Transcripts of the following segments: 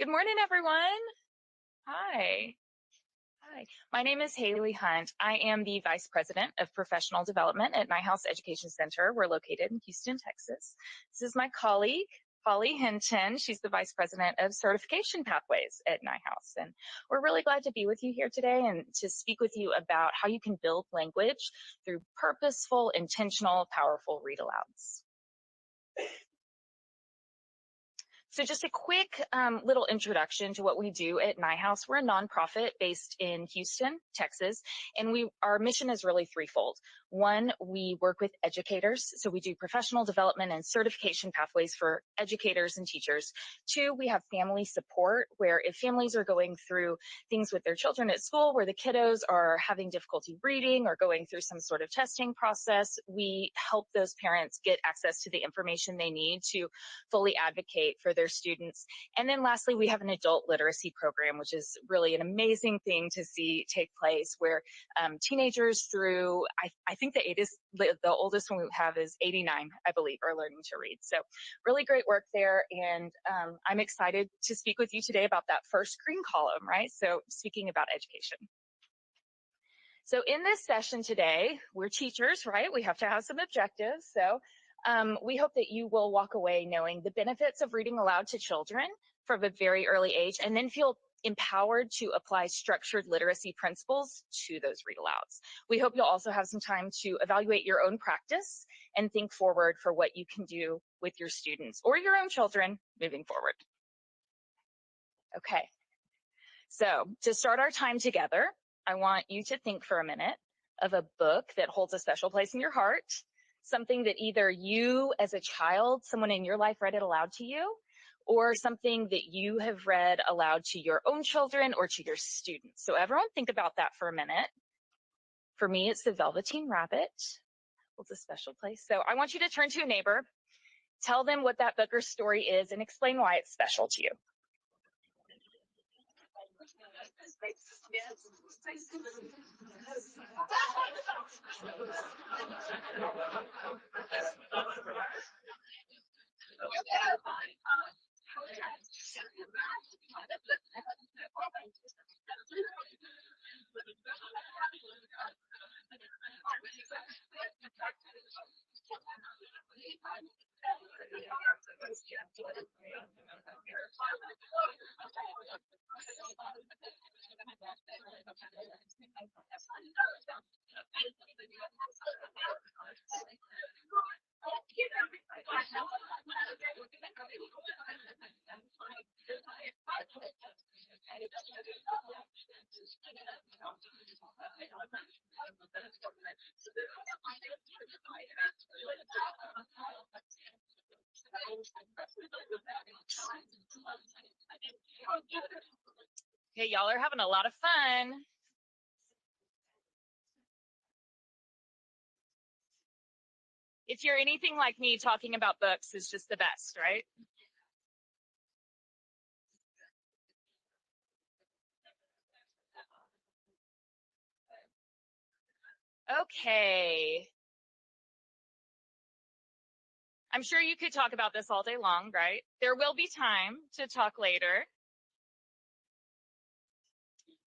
Good morning, everyone. Hi. Hi. My name is Haley Hunt. I am the Vice President of Professional Development at House Education Center. We're located in Houston, Texas. This is my colleague, Holly Hinton. She's the Vice President of Certification Pathways at House. And we're really glad to be with you here today and to speak with you about how you can build language through purposeful, intentional, powerful read alouds. So just a quick little introduction to what we do at House. We're a nonprofit based in Houston, Texas, and our mission is really threefold. One, we work with educators, so we do professional development and certification pathways for educators and teachers. Two, we have family support, where if families are going through things with their children at school, where the kiddos are having difficulty reading or going through some sort of testing process, we help those parents get access to the information they need to fully advocate for their students. And then lastly, we have an adult literacy program, which is really an amazing thing to see take place, where teenagers through, I think the oldest one we have is 89, I believe, are learning to read. So really great work there. And I'm excited to speak with you today about that first green column, right? So speaking about education. So in this session today, we're teachers, right? We have to have some objectives. So we hope that you will walk away knowing the benefits of reading aloud to children from a very early age, and then feel empowered to apply structured literacy principles to those read alouds. We hope you'll also have some time to evaluate your own practice and think forward for what you can do with your students or your own children moving forward. Okay, so to start our time together, I want you to think for a minute of a book that holds a special place in your heart, something that either you as a child, someone in your life read it aloud to you, or something that you have read aloud to your own children or to your students. So everyone think about that for a minute. For me, it's The Velveteen Rabbit. Holds a special place. So I want you to turn to a neighbor, tell them what that book or story is, and explain why it's special to you. Okay, y'all are having a lot of fun. If you're anything like me, talking about books is just the best, right? Okay. I'm sure you could talk about this all day long, right? There will be time to talk later.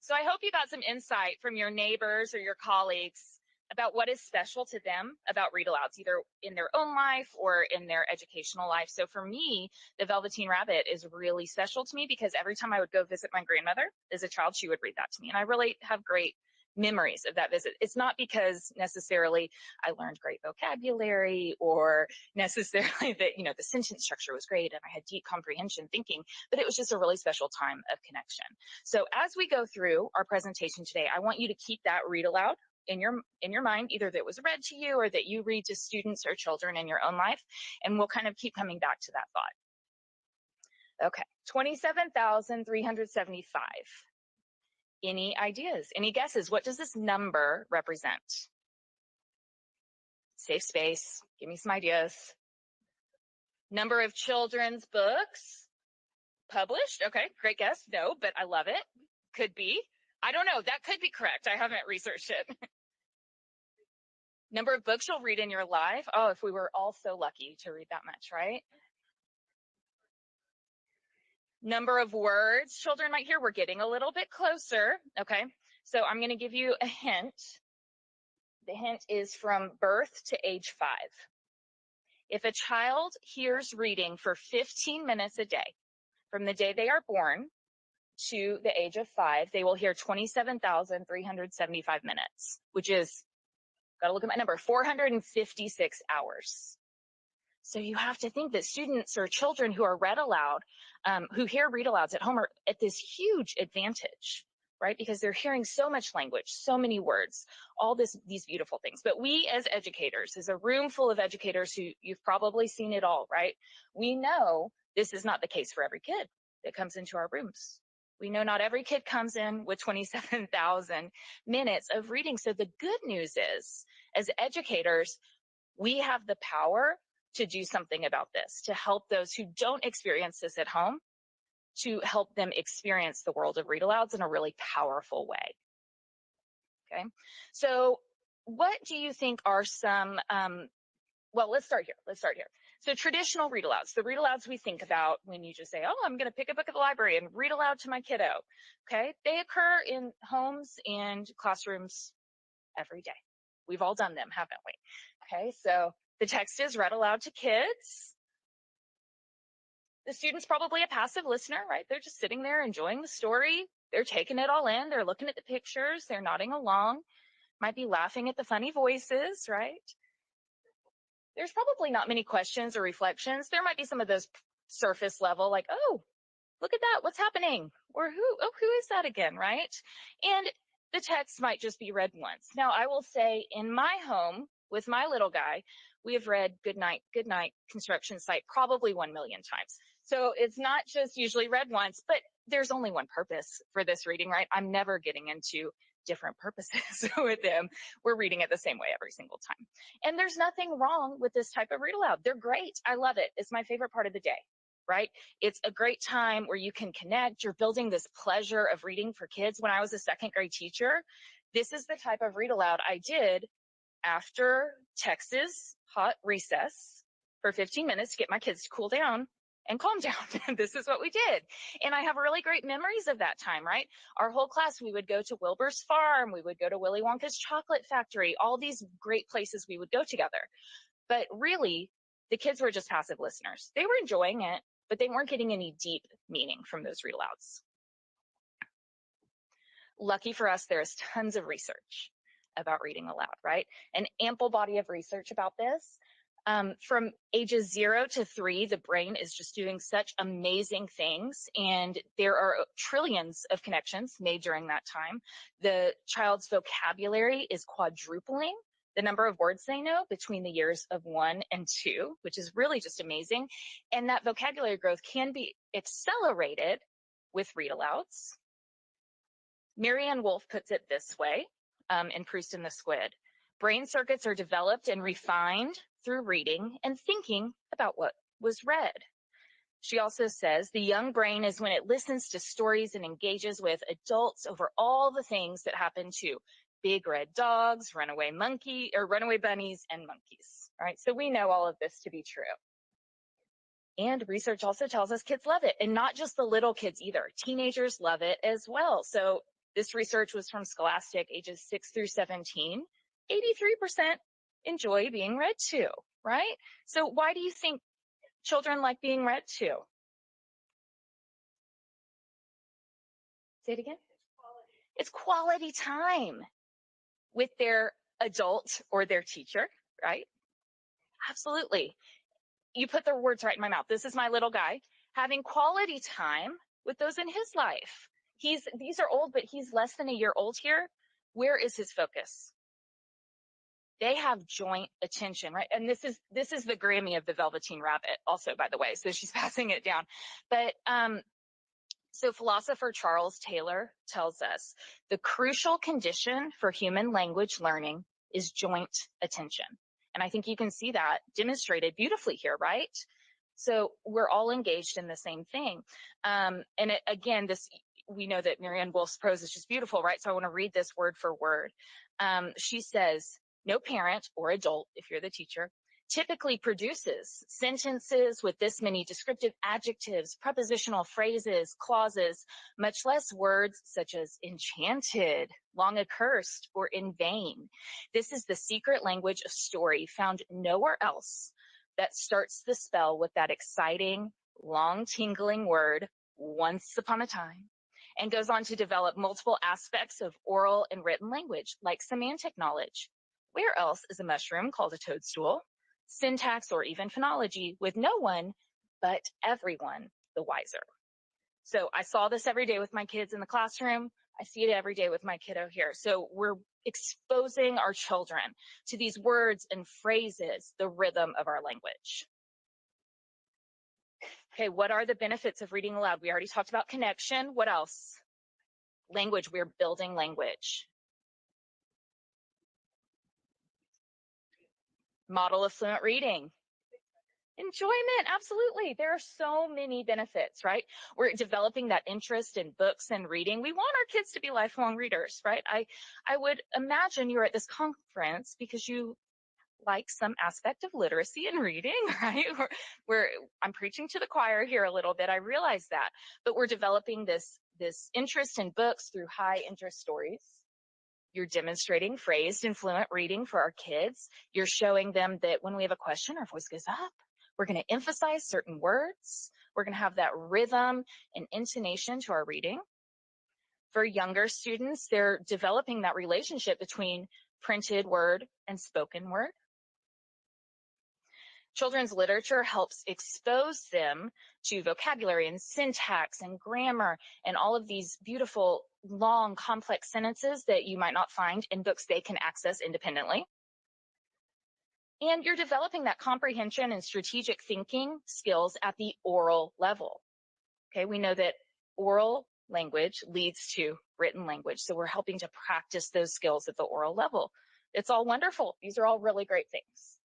So I hope you got some insight from your neighbors or your colleagues about what is special to them about read alouds, either in their own life or in their educational life. So for me, The Velveteen Rabbit is really special to me because every time I would go visit my grandmother as a child, she would read that to me. And I really have great memories of that visit. It's not because necessarily I learned great vocabulary or necessarily that, the sentence structure was great and I had deep comprehension thinking, but it was just a really special time of connection. So as we go through our presentation today, I want you to keep that read aloud in your mind, either that was read to you or that you read to students or children in your own life, and we'll kind of keep coming back to that thought. Okay, 27,375. Any ideas? Any guesses? What does this number represent? Safe space. Give me some ideas. Number of children's books published. Okay, great guess. No, but I love it. Could be. I don't know. That could be correct. I haven't researched it. Number of books you'll read in your life. Oh, if we were all so lucky to read that much, right? Number of words children might hear. We're getting a little bit closer. Okay. So I'm going to give you a hint. The hint is from birth to age 5. If a child hears reading for 15 minutes a day, from the day they are born to the age of 5, they will hear 27,375 minutes, which is, got to look at my number, 456 hours. So you have to think that students or children who are read aloud, who hear read alouds at home, are at this huge advantage, right? Because they're hearing so much language, so many words, all these beautiful things. But we as educators, as a room full of educators who you've probably seen it all, right? We know this is not the case for every kid that comes into our rooms. We know not every kid comes in with 27,000 minutes of reading. So the good news is, as educators, we have the power to do something about this, to help those who don't experience this at home, to help them experience the world of read alouds in a really powerful way. Okay, so what do you think are some, well, let's start here. So traditional read alouds, the read alouds we think about when you just say, oh, I'm going to pick a book at the library and read aloud to my kiddo. Okay, they occur in homes and classrooms every day. We've all done them, haven't we? Okay, so the text is read aloud to kids. The student's probably a passive listener, right? They're just sitting there enjoying the story. They're taking it all in. They're looking at the pictures. They're nodding along, might be laughing at the funny voices, right? There's probably not many questions or reflections. There might be some of those surface level, like, oh, look at that, what's happening? Or who is that again, right? And the text might just be read once. Now, I will say in my home with my little guy, we have read Good Night, construction site probably 1 million times. So it's not just usually read once, but there's only one purpose for this reading, right? I'm never getting into different purposes with them. We're reading it the same way every single time. And there's nothing wrong with this type of read aloud. They're great. I love it. It's my favorite part of the day, right? It's a great time where you can connect. You're building this pleasure of reading for kids. When I was a second grade teacher, this is the type of read aloud I did after Texas hot recess for 15 minutes to get my kids to cool down and calm down. This is what we did. And I have really great memories of that time, right? Our whole class, we would go to Wilbur's Farm. We would go to Willy Wonka's Chocolate Factory, all these great places we would go together. But really, the kids were just passive listeners. They were enjoying it, but they weren't getting any deep meaning from those read alouds. Lucky for us, there is tons of research about reading aloud, right? An ample body of research about this. From ages 0 to 3, the brain is just doing such amazing things, and there are trillions of connections made during that time. The child's vocabulary is quadrupling the number of words they know between the years of 1 and 2, which is really just amazing. And that vocabulary growth can be accelerated with read alouds. Marianne Wolf puts it this way in Proust and the Squid. Brain circuits are developed and refined through reading and thinking about what was read. She also says the young brain is when it listens to stories and engages with adults over all the things that happen to big red dogs, runaway bunnies, and monkeys, right? So we know all of this to be true. And research also tells us kids love it, and not just the little kids either. Teenagers love it as well. So this research was from Scholastic, ages 6 through 17. 83% enjoy being read to, right? So why do you think children like being read to? Say it again. It's quality time with their adult or their teacher, right? Absolutely. You put the words right in my mouth. This is my little guy having quality time with those in his life. These are old, but he's less than a year old here. Where is his focus? They have joint attention, right? And this is the Grammy of the Velveteen Rabbit also, by the way. So she's passing it down. But so philosopher Charles Taylor tells us the crucial condition for human language learning is joint attention. And I think you can see that demonstrated beautifully here, right? So we're all engaged in the same thing. Again, we know that Marianne Wolf's prose is just beautiful, right? So I want to read this word for word. She says, no parent or adult, if you're the teacher, typically produces sentences with this many descriptive adjectives, prepositional phrases, clauses, much less words such as enchanted, long accursed, or in vain. This is the secret language of story found nowhere else that starts the spell with that exciting, long tingling word, once upon a time, and goes on to develop multiple aspects of oral and written language, like semantic knowledge. Where else is a mushroom called a toadstool? Syntax or even phonology, with no one but everyone the wiser. So I saw this every day with my kids in the classroom. I see it every day with my kiddo here. So we're exposing our children to these words and phrases, the rhythm of our language. Okay, what are the benefits of reading aloud? We already talked about connection. What else? Language, we're building language. Model of fluent reading. Enjoyment, absolutely. There are so many benefits, right? We're developing that interest in books and reading. We want our kids to be lifelong readers, right? I would imagine you're at this conference because you like some aspect of literacy and reading, right? I'm preaching to the choir here a little bit. I realize that, but we're developing this interest in books through high interest stories. You're demonstrating phrased and fluent reading for our kids. You're showing them that when we have a question, our voice goes up. We're going to emphasize certain words. We're going to have that rhythm and intonation to our reading. For younger students, they're developing that relationship between printed word and spoken word. Children's literature helps expose them to vocabulary and syntax and grammar and all of these beautiful, long, complex sentences that you might not find in books they can access independently. And you're developing that comprehension and strategic thinking skills at the oral level. Okay, we know that oral language leads to written language, so we're helping to practice those skills at the oral level. It's all wonderful. These are all really great things.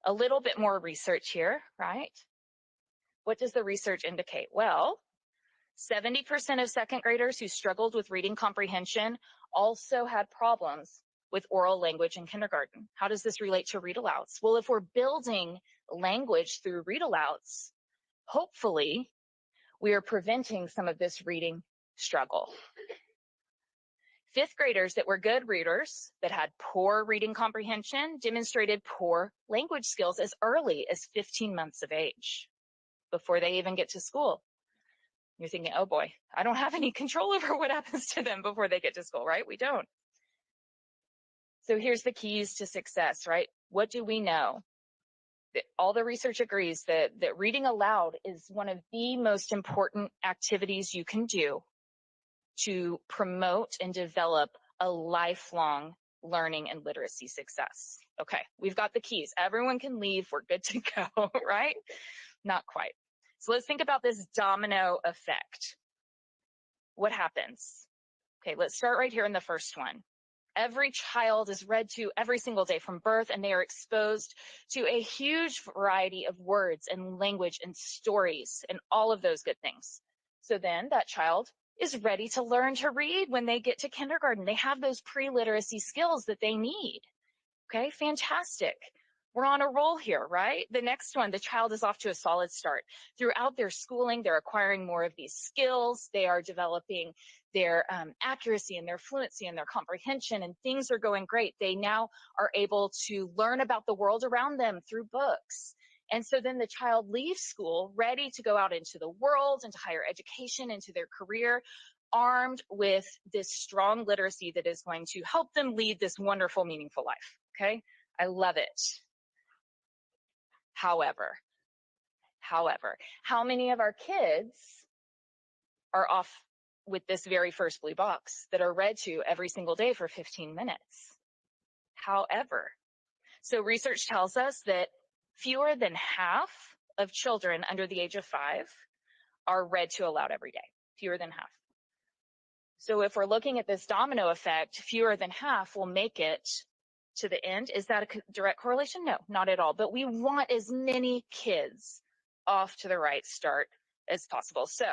A little bit more research here, right? What does the research indicate? Well, 70% of second graders who struggled with reading comprehension also had problems with oral language in kindergarten. How does this relate to read alouds? Well, if we're building language through read alouds, hopefully we are preventing some of this reading struggle. Fifth graders that were good readers that had poor reading comprehension demonstrated poor language skills as early as 15 months of age, before they even get to school. You're thinking, oh boy, I don't have any control over what happens to them before they get to school, right? We don't. So here's the keys to success, right? What do we know? All the research agrees that reading aloud is one of the most important activities you can do to promote and develop a lifelong learning and literacy success. Okay, we've got the keys. Everyone can leave. We're good to go, right? Not quite. So let's think about this domino effect. What happens? Okay, let's start right here in the first one. Every child is read to every single day from birth, and they are exposed to a huge variety of words and language and stories and all of those good things. So then that child is ready to learn to read when they get to kindergarten. They have those pre-literacy skills that they need. Okay, fantastic. We're on a roll here, right? The next one, the child is off to a solid start. Throughout their schooling, they're acquiring more of these skills. They are developing their accuracy and their fluency and their comprehension, and things are going great. They now are able to learn about the world around them through books. And so then the child leaves school ready to go out into the world, into higher education, into their career, armed with this strong literacy that is going to help them lead this wonderful, meaningful life. Okay, I love it. However, how many of our kids are off with this very first blue box that are read to every single day for 15 minutes? However, so research tells us that fewer than half of children under the age of 5 are read to aloud every day, fewer than half. So if we're looking at this domino effect, fewer than half will make it to the end. Is that a direct correlation? No, not at all. But we want as many kids off to the right start as possible. So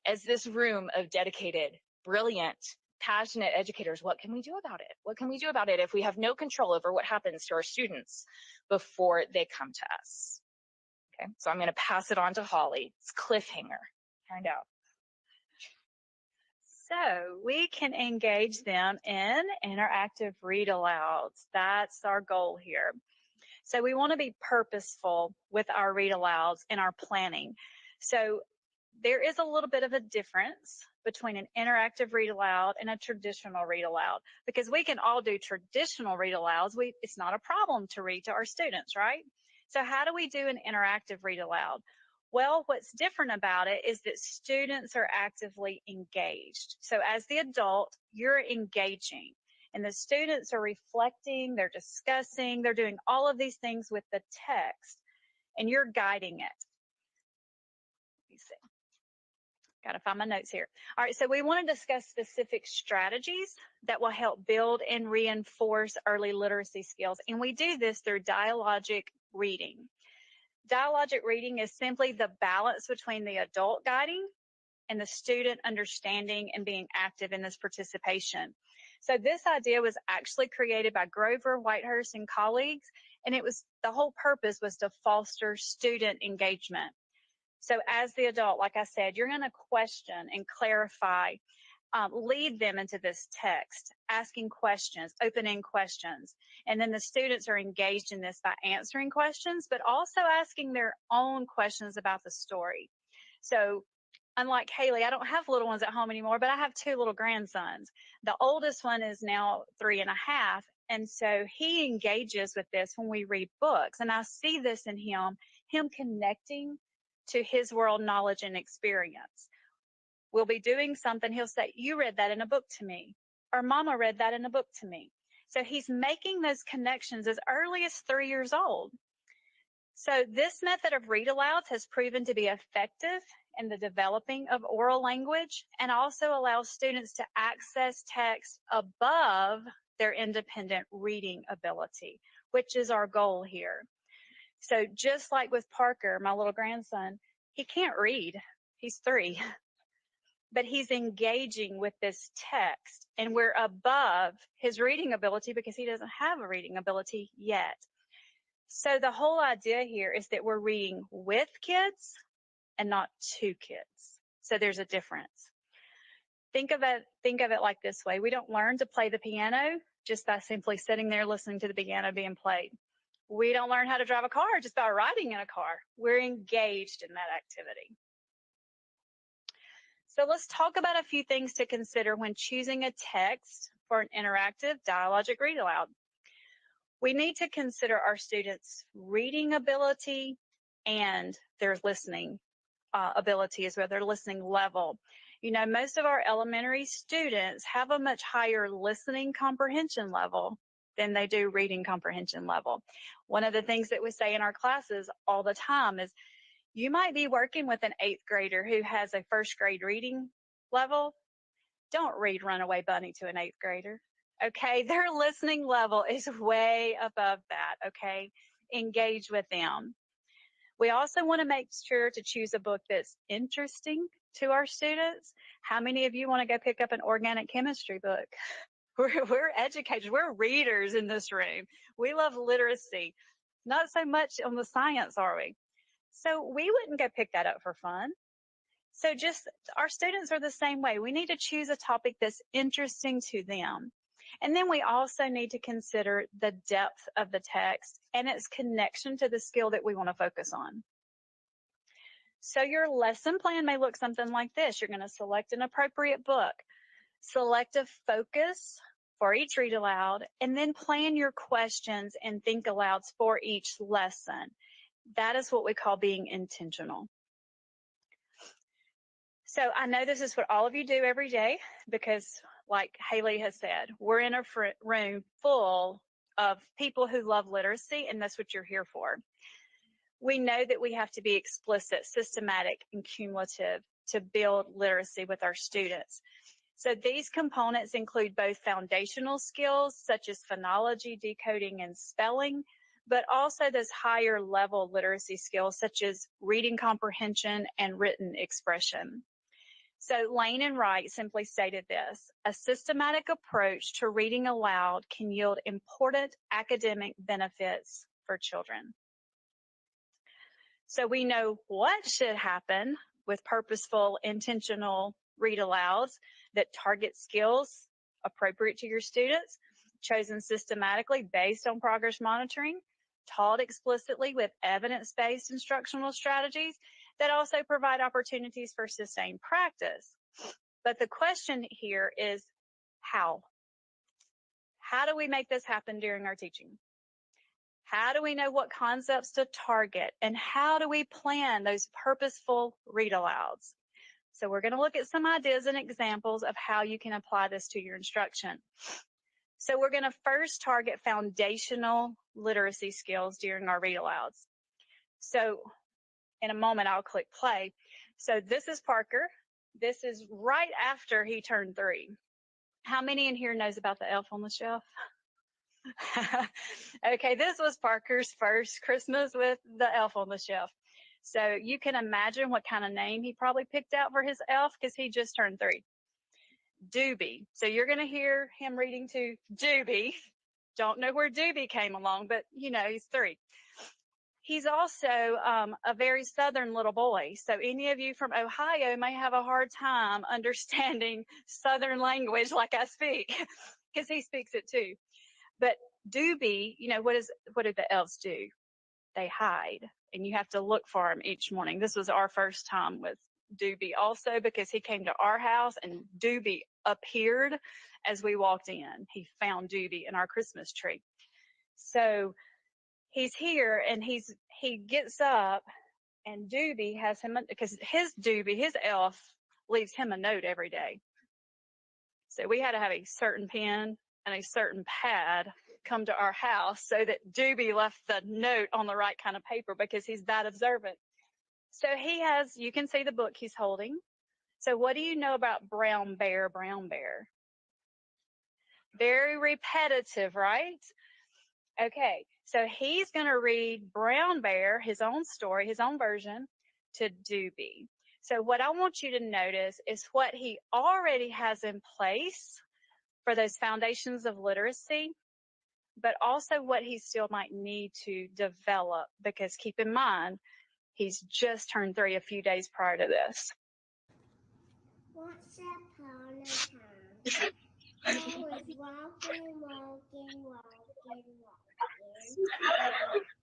as this room of dedicated, brilliant, passionate educators, what can we do about it? What can we do about it if we have no control over what happens to our students before they come to us? Okay, so I'm going to pass it on to Holly. It's cliffhanger. Find out. So we can engage them in interactive read alouds. That's our goal here. So we want to be purposeful with our read alouds and our planning. So there is a little bit of a difference between an interactive read aloud and a traditional read aloud, because we can all do traditional read alouds. It's not a problem to read to our students, right? So how do we do an interactive read aloud? Well, what's different about it is that students are actively engaged. So as the adult, you're engaging, and the students are reflecting, they're discussing, they're doing all of these things with the text, and you're guiding it. Let me see. Got to find my notes here. All right, so we want to discuss specific strategies that will help build and reinforce early literacy skills. And we do this through dialogic reading. Dialogic reading is simply the balance between the adult guiding and the student understanding and being active in this participation. So this idea was actually created by Grover, Whitehurst, and colleagues, and the whole purpose was to foster student engagement. So as the adult, like I said, you're going to question and clarify, lead them into this text, asking questions, open-end questions. And then the students are engaged in this by answering questions, but also asking their own questions about the story. So unlike Haley, I don't have little ones at home anymore, but I have 2 little grandsons. The oldest one is now 3.5. And so he engages with this when we read books. And I see this in him connecting to his world knowledge and experience. We'll be doing something. He'll say, you read that in a book to me, or Mama read that in a book to me. So he's making those connections as early as 3 years old. So this method of read alouds has proven to be effective in the developing of oral language, and also allows students to access text above their independent reading ability, which is our goal here. So just like with Parker, my little grandson, he can't read. He's 3. But he's engaging with this text, and we're above his reading ability because he doesn't have a reading ability yet. So the whole idea here is that we're reading with kids and not to kids. So there's a difference. Think of it like this way. We don't learn to play the piano just by simply sitting there listening to the piano being played. We don't learn how to drive a car just by riding in a car. We're engaged in that activity. So let's talk about a few things to consider when choosing a text for an interactive dialogic read aloud. We need to consider our students' reading ability and their listening ability as well, their listening level. You know, most of our elementary students have a much higher listening comprehension level than they do reading comprehension level. One of the things that we say in our classes all the time is, you might be working with an 8th grader who has a 1st grade reading level. Don't read Runaway Bunny to an 8th grader. Okay, their listening level is way above that. Okay, engage with them. We also want to make sure to choose a book that's interesting to our students. How many of you want to go pick up an organic chemistry book? We're educators, we're readers in this room. We love literacy. Not so much on the science, are we? So we wouldn't go pick that up for fun. So just our students are the same way. We need to choose a topic that's interesting to them. And then we also need to consider the depth of the text and its connection to the skill that we want to focus on. So your lesson plan may look something like this. You're going to select an appropriate book, select a focus for each read aloud, and then plan your questions and think alouds for each lesson. That is what we call being intentional. So I know this is what all of you do every day because, like Haley has said, we're in a room full of people who love literacy, and that's what you're here for. We know that we have to be explicit, systematic, and cumulative to build literacy with our students. So these components include both foundational skills such as phonology, decoding, and spelling, but also those higher level literacy skills such as reading comprehension and written expression. So Lane and Wright simply stated this: a systematic approach to reading aloud can yield important academic benefits for children. So we know what should happen with purposeful, intentional read alouds that target skills appropriate to your students, chosen systematically based on progress monitoring, taught explicitly with evidence-based instructional strategies that also provide opportunities for sustained practice. But the question here is how? How do we make this happen during our teaching? How do we know what concepts to target? And how do we plan those purposeful read alouds? So we're going to look at some ideas and examples of how you can apply this to your instruction. So we're going to first target foundational literacy skills during our read alouds. So in a moment, I'll click play. So this is Parker. This is right after he turned 3. How many in here knows about the elf on the shelf? Okay, this was Parker's first Christmas with the elf on the shelf. So you can imagine what kind of name he probably picked out for his elf because he just turned 3. Doobie. So you're going to hear him reading to Doobie. Don't know where Doobie came along, but you know, he's 3. He's also a very Southern little boy. So any of you from Ohio may have a hard time understanding Southern language like I speak because he speaks it too. But Doobie, you know, what do the elves do? They hide, and you have to look for him each morning. This was our first time with Doobie also because he came to our house and Doobie appeared as we walked in. He found Doobie in our Christmas tree. So he's here and he gets up and Doobie has him, because his elf leaves him a note every day. So we had to have a certain pen and a certain pad come to our house so that Doobie left the note on the right kind of paper because he's that observant. So he has, you can see the book he's holding. So what do you know about Brown Bear, Brown Bear? Very repetitive, right? Okay, so he's going to read Brown Bear, his own story, his own version, to Doobie. So what I want you to notice is what he already has in place for those foundations of literacy, but also what he still might need to develop, because keep in mind, he's just turned 3 a few days prior to this. Once upon a time, I was walking, and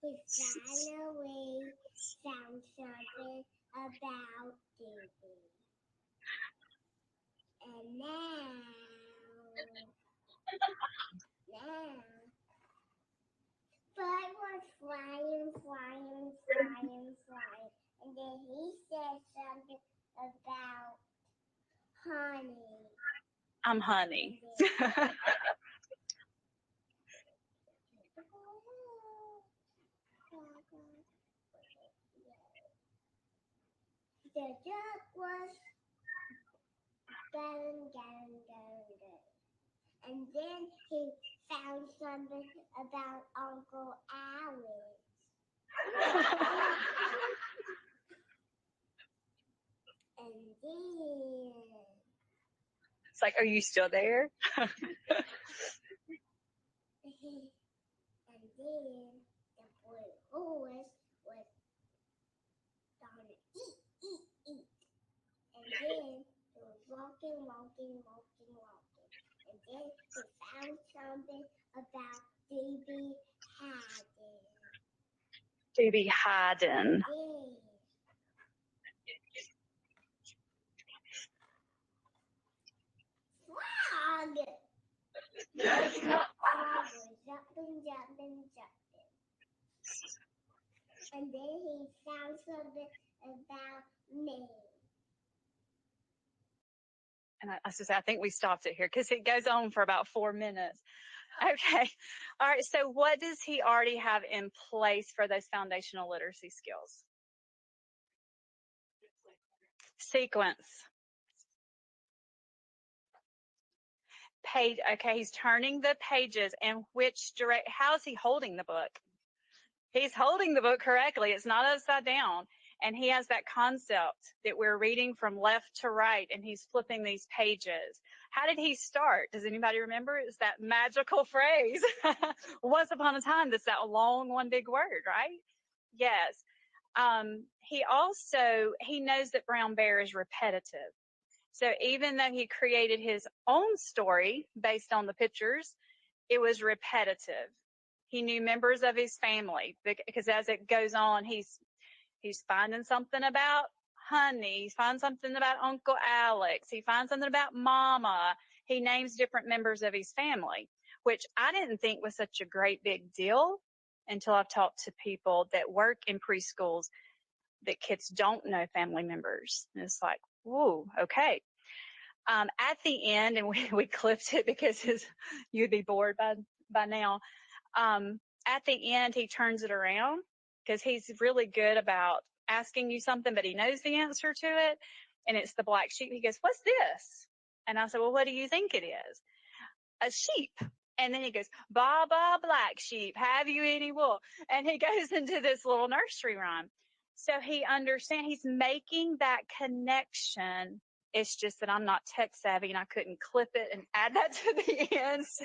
he finally found something about David. And now, Bud was flying, and then he said something about honey. I'm honey. The duck was going. And then he found something about Uncle Alouds. And then... It's like, are you still there? And then the boy horse was going to eat. And then he was walking. And then he found something about Baby Haddon. Baby Haddon. Frog! Frog was jumping. And then he found something about me. And I think we stopped it here because it goes on for about 4 minutes. Okay. All right. So what does he already have in place for those foundational literacy skills? Sequence. Page. Okay. He's turning the pages, and how is he holding the book? He's holding the book correctly. It's not upside down. And he has that concept that we're reading from left to right, and he's flipping these pages. How did he start? Does anybody remember? It's that magical phrase. Once upon a time, that's that long one big word, right? Yes. He knows that Brown Bear is repetitive. So even though he created his own story based on the pictures, it was repetitive. He knew members of his family because as it goes on, he's finding something about Honey. He finds something about Uncle Alex. He finds something about Mama. He names different members of his family, which I didn't think was such a great big deal until I've talked to people that work in preschools that kids don't know family members. And it's like, whoa, okay. At the end, and we clipped it because you'd be bored by now. At the end, he turns it around because he's really good about asking you something, but he knows the answer to it. And it's the black sheep. He goes, "What's this?" And I said, "Well, what do you think it is?" "A sheep." And then he goes, "Ba ba black sheep, have you any wool?" And he goes into this little nursery rhyme. So he understands, he's making that connection. It's just that I'm not tech savvy and I couldn't clip it and add that to the end. So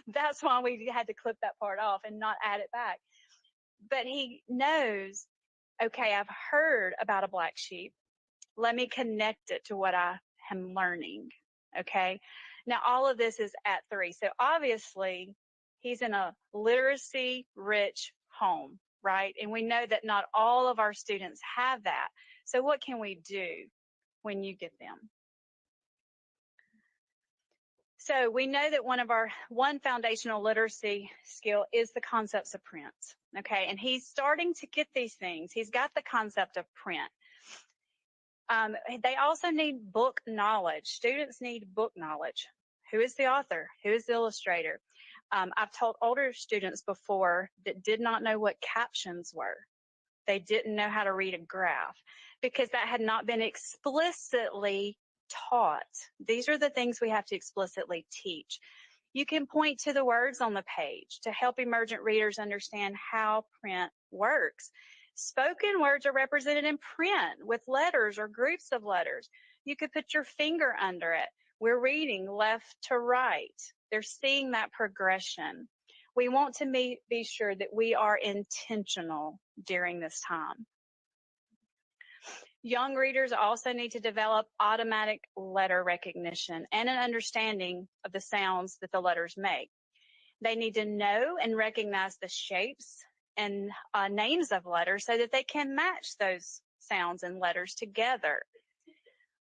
that's why we had to clip that part off and not add it back. But he knows, okay, I've heard about a black sheep. Let me connect it to what I am learning. Okay. Now, all of this is at 3. So obviously, he's in a literacy rich home, right? And we know that not all of our students have that. So what can we do when you get them? So we know that one foundational literacy skill is the concepts of print. Okay. And he's starting to get these things. He's got the concept of print. They also need book knowledge. Students need book knowledge. Who is the author? Who is the illustrator? I've told older students before that did not know what captions were. They didn't know how to read a graph because that had not been explicitly taught. These are the things we have to explicitly teach. You can point to the words on the page to help emergent readers understand how print works. Spoken words are represented in print with letters or groups of letters. You could put your finger under it. We're reading left to right. They're seeing that progression. We want to be sure that we are intentional during this time. Young readers also need to develop automatic letter recognition and an understanding of the sounds that the letters make. They need to know and recognize the shapes and names of letters so that they can match those sounds and letters together.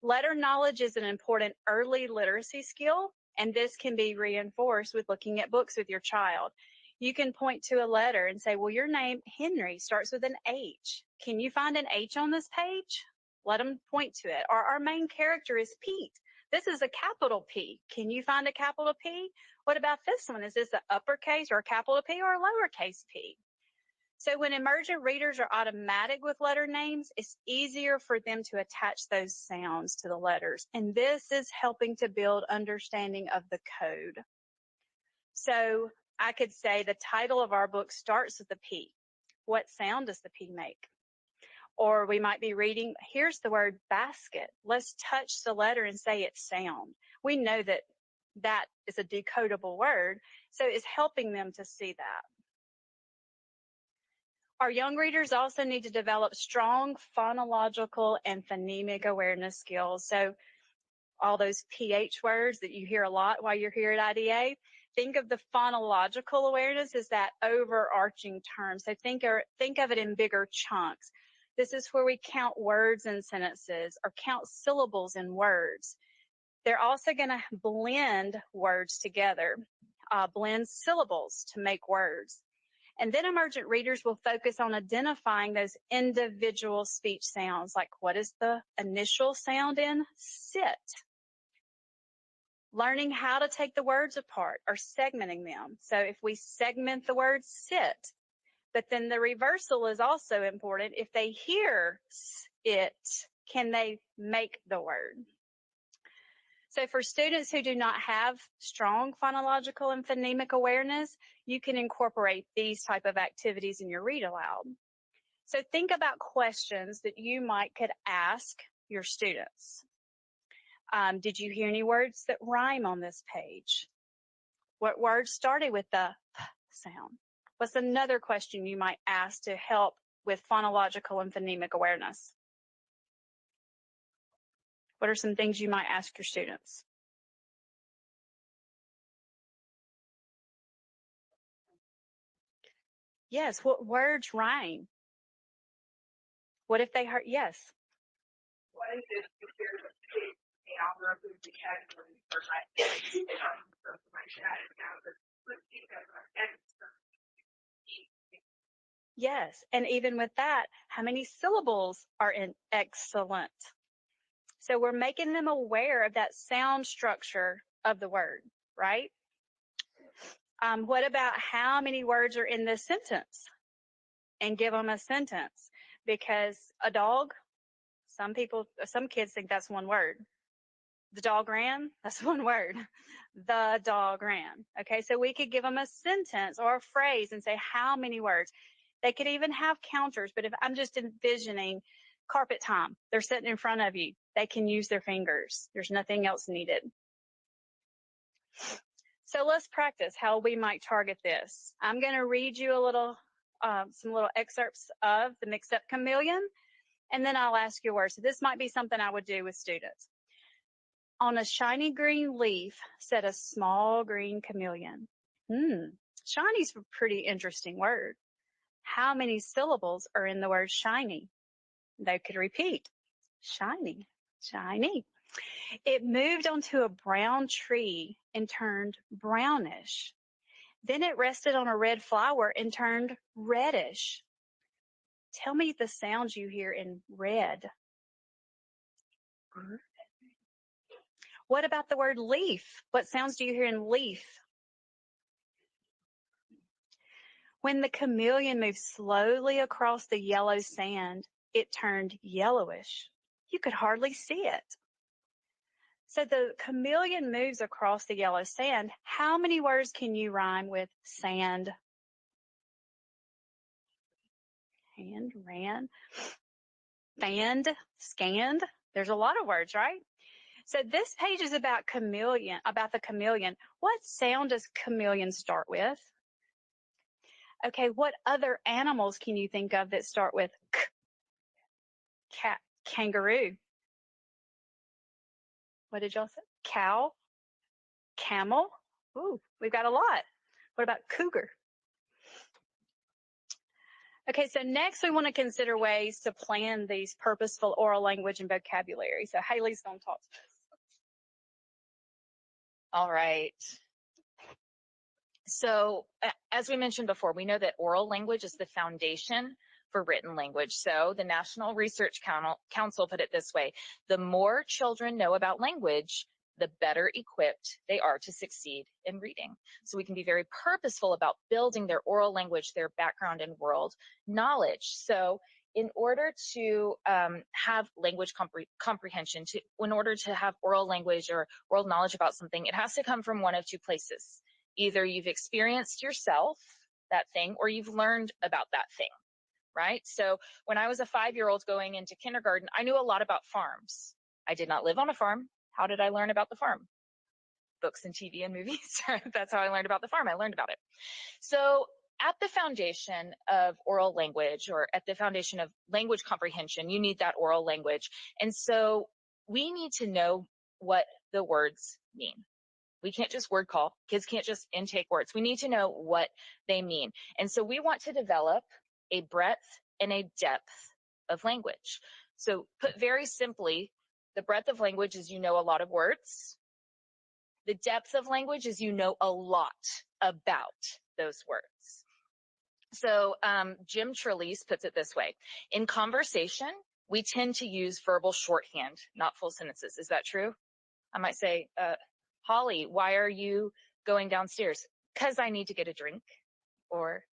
Letter knowledge is an important early literacy skill, and this can be reinforced with looking at books with your child. You can point to a letter and say, well, your name, Henry, starts with an H. Can you find an H on this page? Let them point to it. Or our main character is Pete. This is a capital P. Can you find a capital P? What about this one? Is this an uppercase or a capital P or a lowercase p? So when emergent readers are automatic with letter names, it's easier for them to attach those sounds to the letters. And this is helping to build understanding of the code. So I could say the title of our book starts with the P. What sound does the P make? Or we might be reading, here's the word basket. Let's touch the letter and say its sound. We know that that is a decodable word, so it's helping them to see that. Our young readers also need to develop strong phonological and phonemic awareness skills. So all those PH words that you hear a lot while you're here at IDA, think of the phonological awareness as that overarching term. So think of it in bigger chunks. This is where we count words in sentences or count syllables in words. They're also going to blend words together, blend syllables to make words. And then emergent readers will focus on identifying those individual speech sounds, like what is the initial sound in sit? Learning how to take the words apart or segmenting them. So if we segment the word sit, but then the reversal is also important. If they hear it, can they make the word? So for students who do not have strong phonological and phonemic awareness, you can incorporate these type of activities in your read aloud. So think about questions that you could ask your students. Did you hear any words that rhyme on this page? What words started with the p sound? What's another question you might ask to help with phonological and phonemic awareness? What are some things you might ask your students? Yes, what words rhyme? What if they heard, yes? What if you hear the pig algorithm vocabulary for my Yes, and even with that, how many syllables are in excellent? So we're making them aware of that sound structure of the word, right? What about how many words are in this sentence? And give them a sentence, because a dog, some kids think that's one word. The dog ran, that's one word. The dog ran. Okay, so we could give them a sentence or a phrase and say how many words. They could even have counters, but if I'm just envisioning carpet time, they're sitting in front of you, they can use their fingers. There's nothing else needed. So let's practice how we might target this. I'm going to read you some little excerpts of the Mixed Up Chameleon, and then I'll ask you a word. So this might be something I would do with students. On a shiny green leaf sat a small green chameleon. Shiny's a pretty interesting word. How many syllables are in the word shiny? They could repeat. Shiny, shiny. It moved onto a brown tree and turned brownish. Then it rested on a red flower and turned reddish. Tell me the sounds you hear in red. What about the word leaf? What sounds do you hear in leaf? When the chameleon moved slowly across the yellow sand, it turned yellowish. You could hardly see it. So the chameleon moves across the yellow sand. How many words can you rhyme with sand? Hand, ran, fanned, scanned. There's a lot of words, right? So this page is about the chameleon. What sound does chameleon start with? Okay, what other animals can you think of that start with k? Cat, kangaroo. What did y'all say? Cow, camel. Ooh, we've got a lot. What about cougar? Okay, so next we want to consider ways to plan these purposeful oral language and vocabulary. So Haley's going to talk to us. All right. So as we mentioned before, we know that oral language is the foundation for written language. So the National Research Council put it this way: the more children know about language, the better equipped they are to succeed in reading. So we can be very purposeful about building their oral language, their background and world knowledge. So in order to have language comprehension, in order to have oral language or oral knowledge about something, it has to come from one of two places. Either you've experienced yourself that thing, or you've learned about that thing, right? So when I was a 5-year-old going into kindergarten, I knew a lot about farms. I did not live on a farm. How did I learn about the farm? Books and TV and movies. That's how I learned about the farm. I learned about it. So at the foundation of oral language, or at the foundation of language comprehension, you need that oral language. And so we need to know what the words mean. We can't just word call. Kids can't just intake words. We need to know what they mean. And so we want to develop a breadth and a depth of language. So put very simply, the breadth of language is you know a lot of words. The depth of language is you know a lot about those words. So Jim Trelease puts it this way: in conversation, we tend to use verbal shorthand, not full sentences. Is that true? I might say, Holly, why are you going downstairs? Because I need to get a drink, or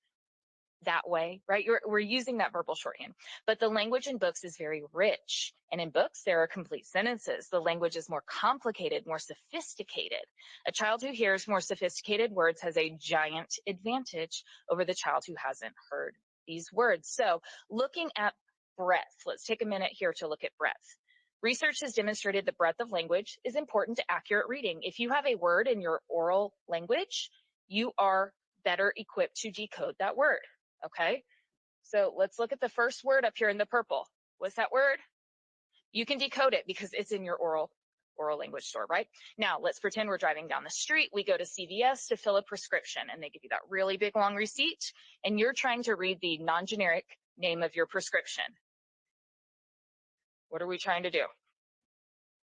that way, right? We're using that verbal shorthand. But the language in books is very rich. And in books, there are complete sentences. The language is more complicated, more sophisticated. A child who hears more sophisticated words has a giant advantage over the child who hasn't heard these words. So looking at breadth, let's take a minute here to look at breadth. Research has demonstrated the breadth of language is important to accurate reading. If you have a word in your oral language, you are better equipped to decode that word, okay? So let's look at the first word up here in the purple. What's that word? You can decode it because it's in your oral language store, right? Now, let's pretend we're driving down the street. We go to CVS to fill a prescription, and they give you that really big, long receipt, and you're trying to read the non-generic name of your prescription. What are we trying to do?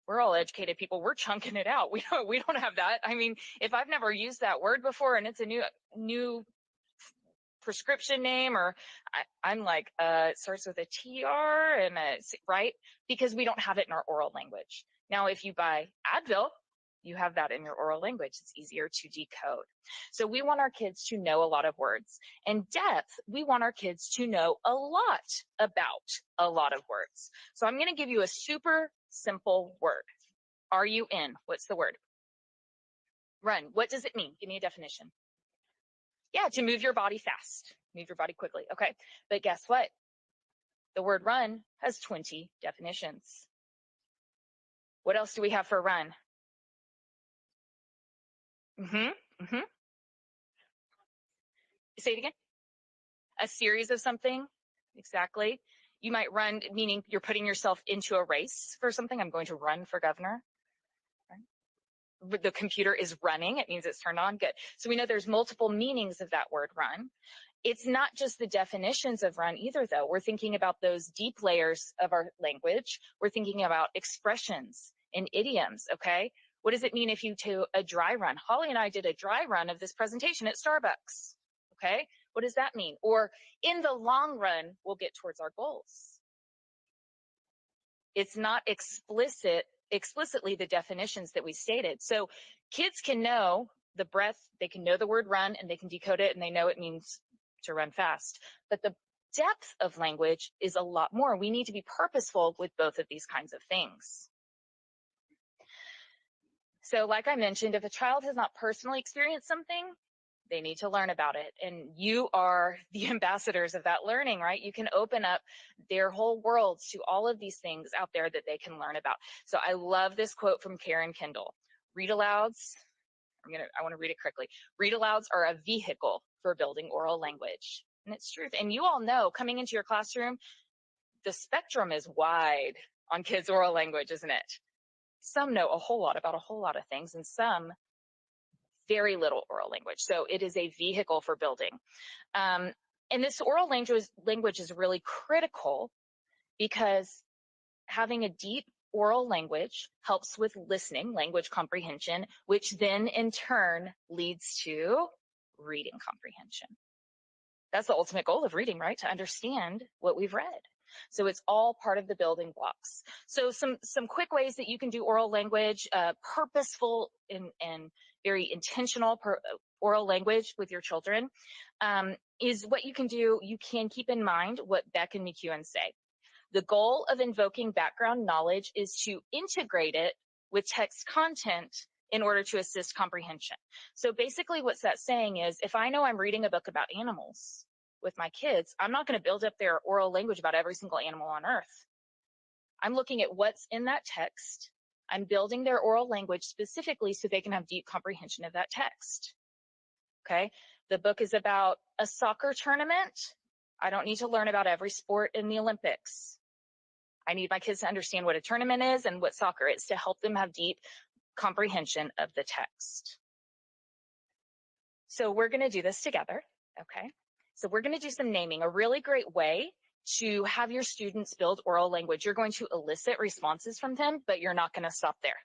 We're all educated people. We're chunking it out. We don't have that. I mean, if I've never used that word before and it's a new prescription name, or I'm like, it starts with a TR and right? Because we don't have it in our oral language. Now, if you buy Advil, you have that in your oral language. It's easier to decode. So we want our kids to know a lot of words. And depth, we want our kids to know a lot about a lot of words. So I'm going to give you a super simple word. Are you in? What's the word? Run. What does it mean? Give me a definition. Yeah, to move your body fast, move your body quickly. Okay, but guess what? The word run has 20 definitions. What else do we have for run? Say it again. A series of something. Exactly. You might run, meaning you're putting yourself into a race for something. I'm going to run for governor. Right? The computer is running. It means it's turned on. Good. So we know there's multiple meanings of that word run. It's not just the definitions of run either, though. We're thinking about those deep layers of our language. We're thinking about expressions and idioms, okay? What does it mean if you do a dry run? Holly and I did a dry run of this presentation at Starbucks, okay? What does that mean? Or in the long run, we'll get towards our goals. It's not explicitly the definitions that we stated. So kids can know the breadth, they can know the word run, and they can decode it, and they know it means to run fast. But the depth of language is a lot more. We need to be purposeful with both of these kinds of things. So like I mentioned, if a child has not personally experienced something, they need to learn about it. And you are the ambassadors of that learning, right? You can open up their whole worlds to all of these things out there that they can learn about. So I love this quote from Karen Kendall. Read alouds. I want to read it correctly. Read alouds are a vehicle for building oral language. And it's true. And you all know, coming into your classroom, the spectrum is wide on kids' oral language, isn't it? Some know a whole lot about a whole lot of things, and some very little oral language. So it is a vehicle for building. And this oral language is really critical because having a deep oral language helps with listening, language comprehension, which then in turn leads to reading comprehension. That's the ultimate goal of reading, right? To understand what we've read. So it's all part of the building blocks. So some quick ways that you can do oral language, purposeful and very intentional oral language with your children, is what you can do. You can keep in mind what Beck and McEwen say. The goal of invoking background knowledge is to integrate it with text content in order to assist comprehension. So basically what that's saying is, if I know I'm reading a book about animals with my kids, I'm not going to build up their oral language about every single animal on earth. I'm looking at what's in that text. I'm building their oral language specifically so they can have deep comprehension of that text. Okay. The book is about a soccer tournament. I don't need to learn about every sport in the Olympics. I need my kids to understand what a tournament is and what soccer is to help them have deep comprehension of the text. So we're going to do this together, okay? So we're going to do some naming. A really great way to have your students build oral language. You're going to elicit responses from them, but you're not going to stop there.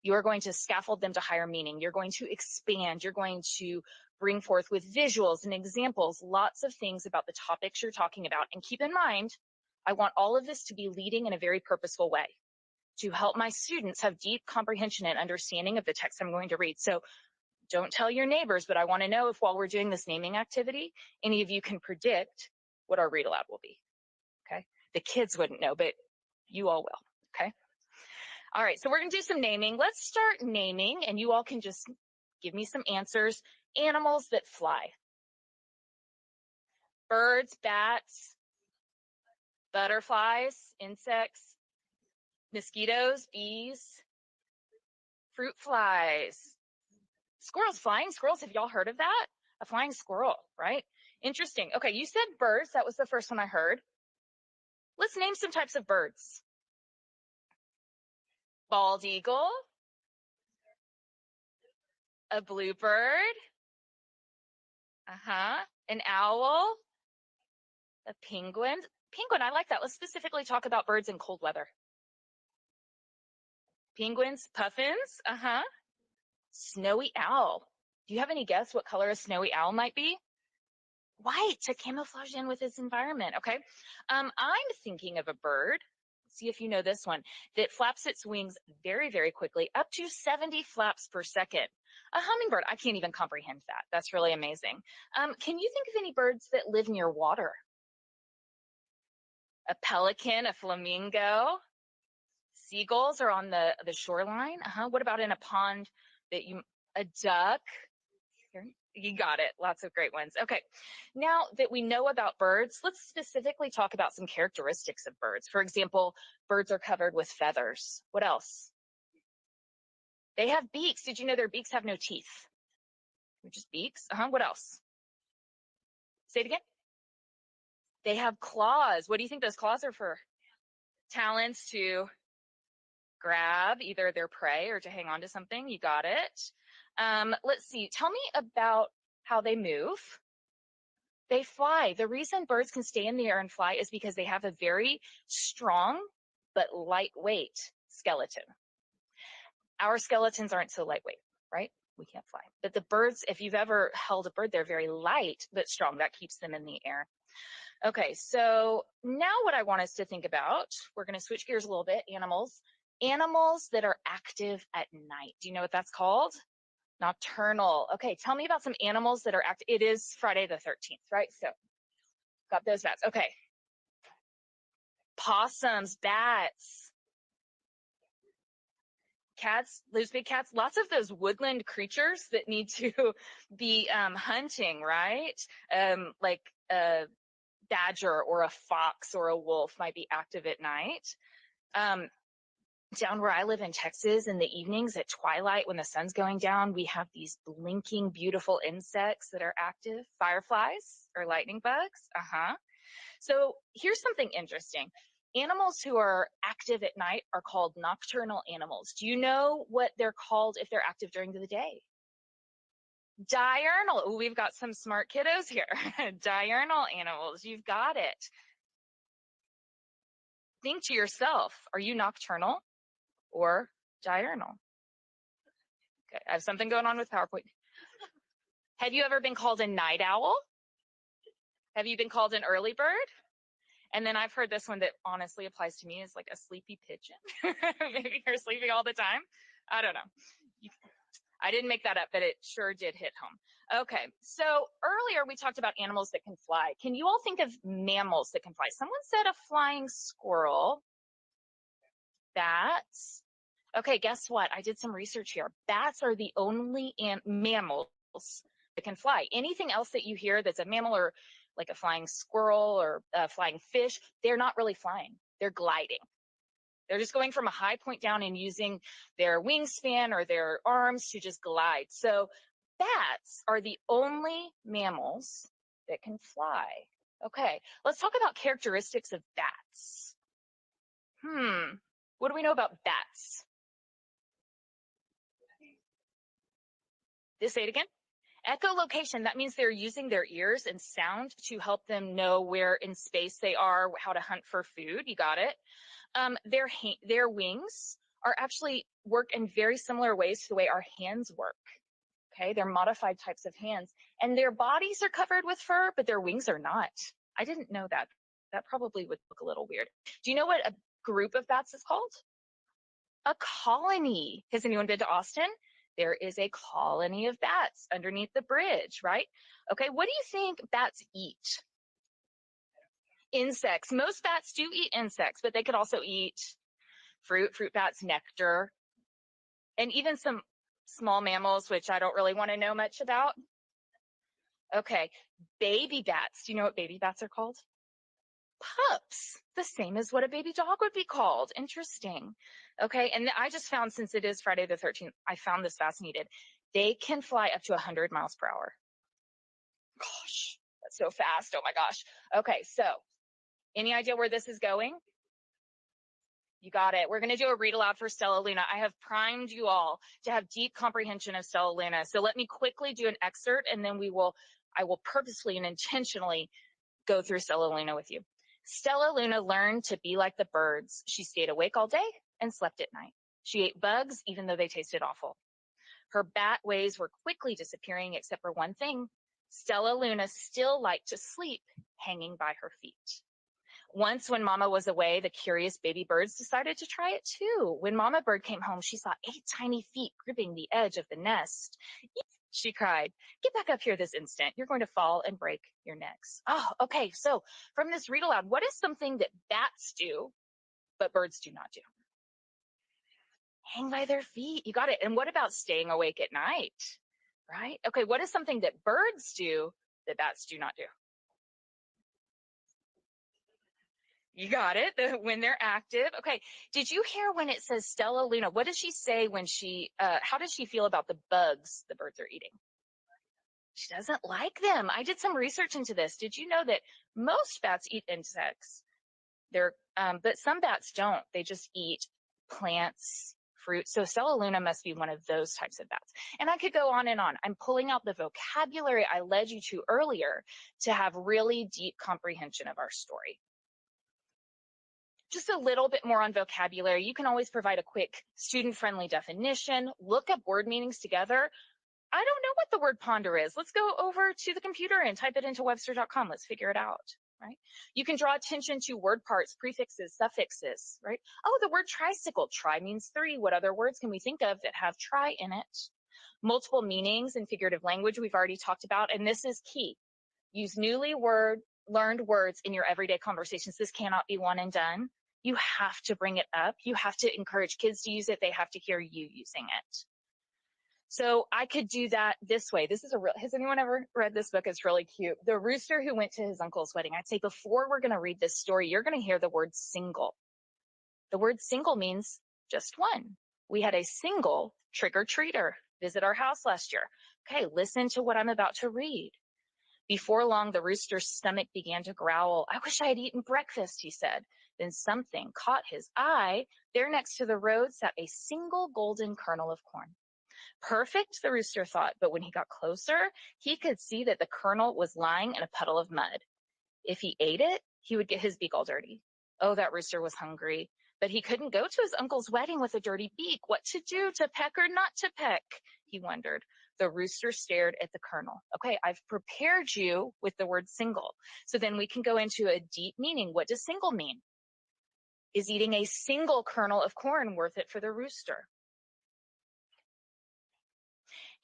You are going to scaffold them to higher meaning. You're going to expand. You're going to bring forth with visuals and examples, lots of things about the topics you're talking about. And keep in mind, I want all of this to be leading in a very purposeful way to help my students have deep comprehension and understanding of the text I'm going to read. So don't tell your neighbors, but I want to know if while we're doing this naming activity, any of you can predict what our read aloud will be, okay? The kids wouldn't know, but you all will, okay? All right, so we're going to do some naming. Let's start naming, and you all can just give me some answers. Animals that fly. Birds, bats, butterflies, insects, mosquitoes, bees, fruit flies, squirrels, flying squirrels. Have y'all heard of that? A flying squirrel, right? Interesting. Okay, you said birds. That was the first one I heard. Let's name some types of birds. Bald eagle, a bluebird, an owl, a penguin. Penguin, I like that. Let's specifically talk about birds in cold weather. Penguins, puffins, snowy owl. Do you have any guess what color a snowy owl might be? White, to camouflage in with its environment. Okay. I'm thinking of a bird. See if you know this one, that flaps its wings very, very quickly, up to 70 flaps per second. A hummingbird. I can't even comprehend that. That's really amazing. Can you think of any birds that live near water? A pelican, a flamingo. Seagulls are on the shoreline. What about in a pond a duck? You got it. Lots of great ones. Okay. Now that we know about birds, let's specifically talk about some characteristics of birds. For example, birds are covered with feathers. What else? They have beaks. Did you know their beaks have no teeth? They're just beaks. What else? Say it again. They have claws. What do you think those claws are for? Talons to grab either their prey or to hang on to something. You got it. Let's see. Tell me about how they move. They fly. The reason birds can stay in the air and fly is because they have a very strong but lightweight skeleton. Our skeletons aren't so lightweight, right? We can't fly. But the birds, if you've ever held a bird, they're very light but strong. That keeps them in the air. Okay, so now what I want us to think about, we're going to switch gears a little bit, animals. Animals that are active at night. Do you know what that's called? Nocturnal. Okay, tell me about some animals that are active. It is Friday the 13th, right? So got those bats. Okay. Possums, bats, cats, those big cats, lots of those woodland creatures that need to be hunting, right? Like a badger or a fox or a wolf might be active at night. Down where I live in Texas, in the evenings at twilight when the sun's going down, we have these blinking, beautiful insects that are active. Fireflies or lightning bugs. So here's something interesting. Animals who are active at night are called nocturnal animals. Do you know what they're called if they're active during the day? Diurnal. Ooh, we've got some smart kiddos here. Diurnal animals. You've got it. Think to yourself, are you nocturnal or diurnal? Okay, I have something going on with PowerPoint. Have you ever been called a night owl? Have you been called an early bird? And then I've heard this one that honestly applies to me is like a sleepy pigeon. Maybe you're sleeping all the time. I don't know. I didn't make that up, but it sure did hit home. Okay, so earlier we talked about animals that can fly. Can you all think of mammals that can fly? Someone said a flying squirrel. Bats. Okay, guess what? I did some research here. Bats are the only mammals that can fly. Anything else that you hear that's a mammal or like a flying squirrel or a flying fish, they're not really flying. They're gliding. They're just going from a high point down and using their wingspan or their arms to just glide. So bats are the only mammals that can fly. Okay, let's talk about characteristics of bats. What do we know about bats? Say it again. Echolocation, that means they're using their ears and sound to help them know where in space they are, how to hunt for food. You got it. Their wings are actually work in very similar ways to the way our hands work. Okay, they're modified types of hands. And their bodies are covered with fur, but their wings are not. I didn't know that. That probably would look a little weird. Do you know what a group of bats is called? A colony. Has anyone been to Austin? There is a colony of bats underneath the bridge, right? Okay, what do you think bats eat? Insects. Most bats do eat insects, but they could also eat fruit bats, nectar, and even some small mammals, which I don't really want to know much about. Okay, baby bats. Do you know what baby bats are called? Pups, the same as what a baby dog would be called. Interesting. Okay, and I just found, since it is Friday the 13th, I found this fascinating. They can fly up to 100 miles per hour. Gosh, that's so fast. Oh my gosh. Okay, so any idea where this is going? You got it. We're going to do a read aloud for Stella Luna. I have primed you all to have deep comprehension of Stella Luna. So let me quickly do an excerpt, and then I will purposefully and intentionally go through Stella Luna with you. Stella Luna learned to be like the birds. She stayed awake all day and slept at night. She ate bugs, even though they tasted awful. Her bat ways were quickly disappearing, except for one thing. Stella Luna still liked to sleep hanging by her feet. Once, when Mama was away, the curious baby birds decided to try it too. When Mama bird came home, she saw 8 tiny feet gripping the edge of the nest. She cried, "Get back up here this instant. You're going to fall and break your necks." Oh, okay. So from this read aloud, what is something that bats do, but birds do not do? Hang by their feet. You got it. And what about staying awake at night? Right? Okay. What is something that birds do that bats do not do? You got it. When they're active. Okay. Did you hear when it says Stella Luna? What does she say when how does she feel about the bugs the birds are eating? She doesn't like them. I did some research into this. Did you know that most bats eat insects? But some bats don't. They just eat plants, fruit. So Stella Luna must be one of those types of bats. And I could go on and on. I'm pulling out the vocabulary I led you to earlier to have really deep comprehension of our story. Just a little bit more on vocabulary. You can always provide a quick student-friendly definition. Look up word meanings together. I don't know what the word ponder is. Let's go over to the computer and type it into Webster.com. Let's figure it out, right? You can draw attention to word parts, prefixes, suffixes, right? Oh, the word tricycle. Tri means 3. What other words can we think of that have tri in it? Multiple meanings in figurative language we've already talked about, and this is key. Use newly learned words in your everyday conversations. This cannot be one and done. You have to bring it up. You have to encourage kids to use it. They have to hear you using it. So I could do that this way. This is has anyone ever read this book? It's really cute. The Rooster Who Went to His Uncle's Wedding. I'd say before we're going to read this story, you're going to hear the word single. The word single means just one. We had a single trick-or-treater visit our house last year. Okay, listen to what I'm about to read. Before long, the rooster's stomach began to growl. "I wish I had eaten breakfast," he said. Then something caught his eye. There next to the road sat a single golden kernel of corn. Perfect, the rooster thought, but when he got closer, he could see that the kernel was lying in a puddle of mud. If he ate it, he would get his beak all dirty. Oh, that rooster was hungry, but he couldn't go to his uncle's wedding with a dirty beak. What to do, to peck or not to peck? He wondered. The rooster stared at the kernel. Okay, I've prepared you with the word single. So then we can go into a deep meaning. What does single mean? Is eating a single kernel of corn worth it for the rooster?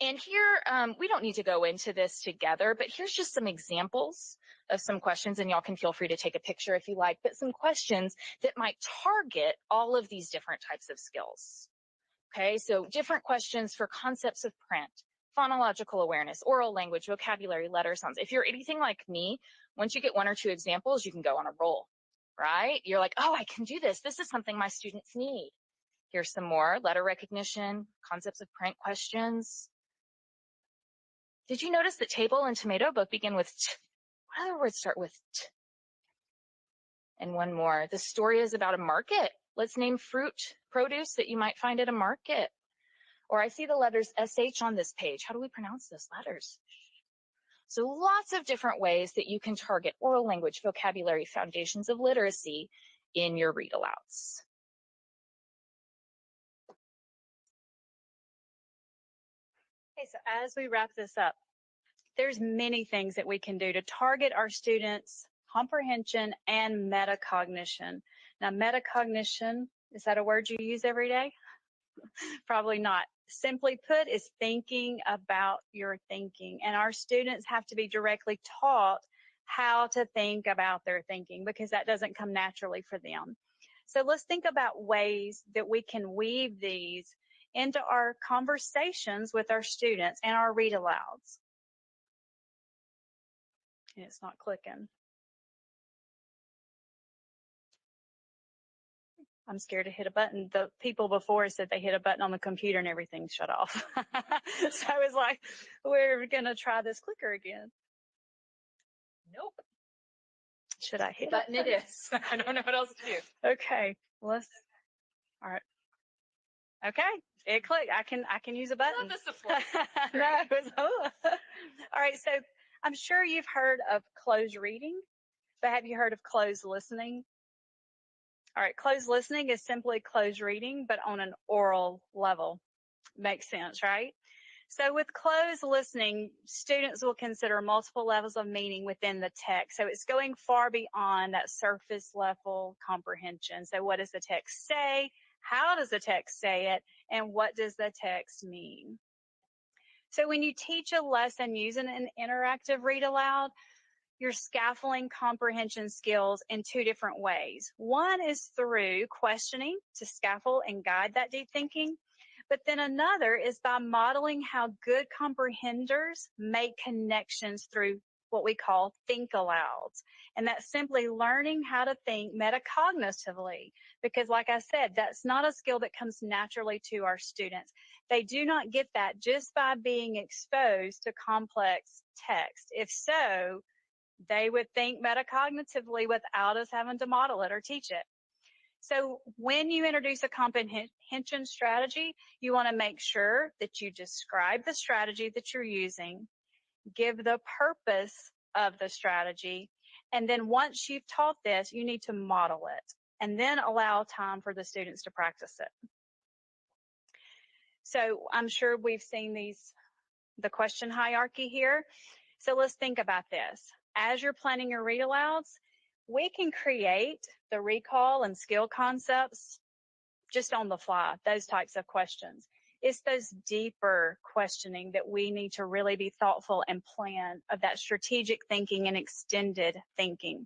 And here, we don't need to go into this together, but here's just some examples of some questions, and y'all can feel free to take a picture if you like, but some questions that might target all of these different types of skills. Okay, so different questions for concepts of print, phonological awareness, oral language, vocabulary, letter sounds. If you're anything like me, once you get 1 or 2 examples, you can go on a roll, right? You're like, oh, I can do this. This is something my students need. Here's some more: letter recognition, concepts of print questions. Did you notice that table and tomato both begin with t? What other words start with t? And one more. The story is about a market. Let's name fruit, produce that you might find at a market. Or I see the letters SH on this page. How do we pronounce those letters? So lots of different ways that you can target oral language, vocabulary, foundations of literacy in your read alouds. Okay, so as we wrap this up, there's many things that we can do to target our students' comprehension and metacognition. Now, metacognition, is that a word you use every day? Probably not. Simply put, is thinking about your thinking. And our students have to be directly taught how to think about their thinking, because that doesn't come naturally for them. So let's think about ways that we can weave these into our conversations with our students and our read alouds. And it's not clicking. I'm scared to hit a button. The people before said they hit a button on the computer and everything shut off. So I was like, we're going to try this clicker again. Nope. Should I hit Button it is. I don't know what else to do. Okay, all right. Okay, it clicked. I can use a button. Love the support. No, it was, all right, so I'm sure you've heard of closed reading, but have you heard of closed listening? All right, closed listening is simply closed reading, but on an oral level. Makes sense, right? So with closed listening, students will consider multiple levels of meaning within the text. So it's going far beyond that surface level comprehension. So what does the text say? How does the text say it? And what does the text mean? So when you teach a lesson using an interactive read aloud, you're scaffolding comprehension skills in two different ways. One is through questioning to scaffold and guide that deep thinking. But then another is by modeling how good comprehenders make connections through what we call think alouds. And that's simply learning how to think metacognitively. Because like I said, that's not a skill that comes naturally to our students. They do not get that just by being exposed to complex text. If so, they would think metacognitively without us having to model it or teach it. So when you introduce a comprehension strategy, you want to make sure that you describe the strategy that you're using, give the purpose of the strategy, and then once you've taught this, you need to model it and then allow time for the students to practice it. So I'm sure we've seen the question hierarchy here. So let's think about this. As you're planning your read alouds, we can create the recall and skill concepts just on the fly, those types of questions. It's those deeper questioning that we need to really be thoughtful and plan of that strategic thinking and extended thinking.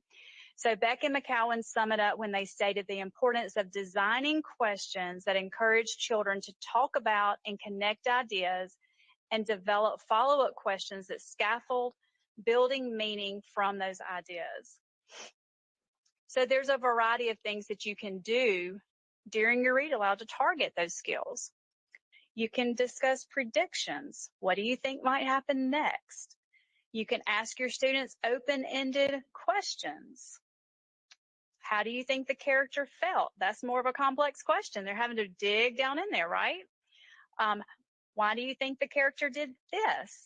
So Beck and McCowan sum it up when they stated the importance of designing questions that encourage children to talk about and connect ideas and develop follow-up questions that scaffold building meaning from those ideas. So there's a variety of things that you can do during your read aloud to target those skills. You can discuss predictions. What do you think might happen next? You can ask your students open-ended questions. How do you think the character felt? That's more of a complex question. They're having to dig down in there, right? Why do you think the character did this?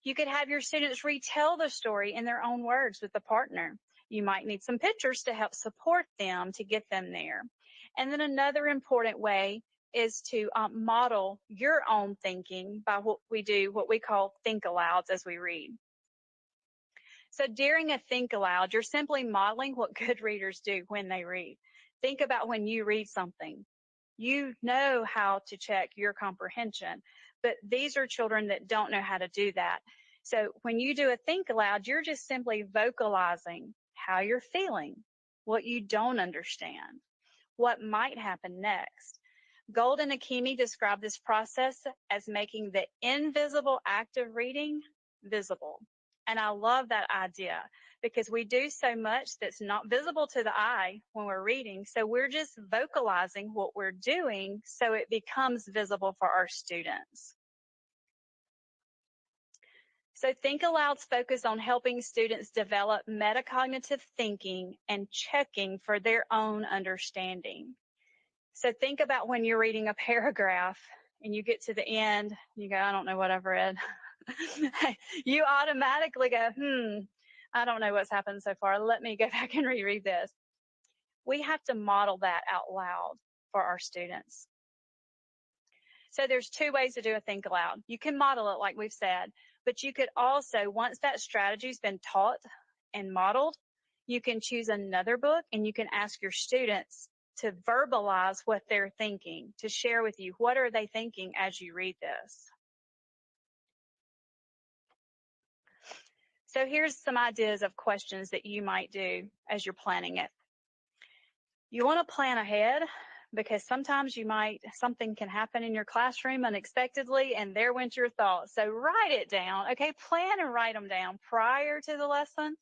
You could have your students retell the story in their own words with the partner. You might need some pictures to help support them to get them there. And then another important way is to model your own thinking by what we call think alouds as we read. So during a think aloud, you're simply modeling what good readers do when they read. Think about when you read something. You know how to check your comprehension, but these are children that don't know how to do that. So when you do a think aloud, you're just simply vocalizing how you're feeling, what you don't understand, what might happen next. Gold and Akimi describe this process as making the invisible act of reading visible. And I love that idea because we do so much that's not visible to the eye when we're reading. So we're just vocalizing what we're doing so it becomes visible for our students. So Think Aloud's focus on helping students develop metacognitive thinking and checking for their own understanding. So think about when you're reading a paragraph and you get to the end, you go, I don't know what I've read. You automatically go, I don't know what's happened so far. Let me go back and reread this. We have to model that out loud for our students. So there's two ways to do a think aloud. You can model it like we've said, but you could also, once that strategy's been taught and modeled, you can choose another book and you can ask your students to verbalize what they're thinking, to share with you what are they thinking as you read this. So here's some ideas of questions that you might do as you're planning it. You want to plan ahead because sometimes something can happen in your classroom unexpectedly, and there went your thoughts. So write it down. Okay, plan and write them down prior to the lesson.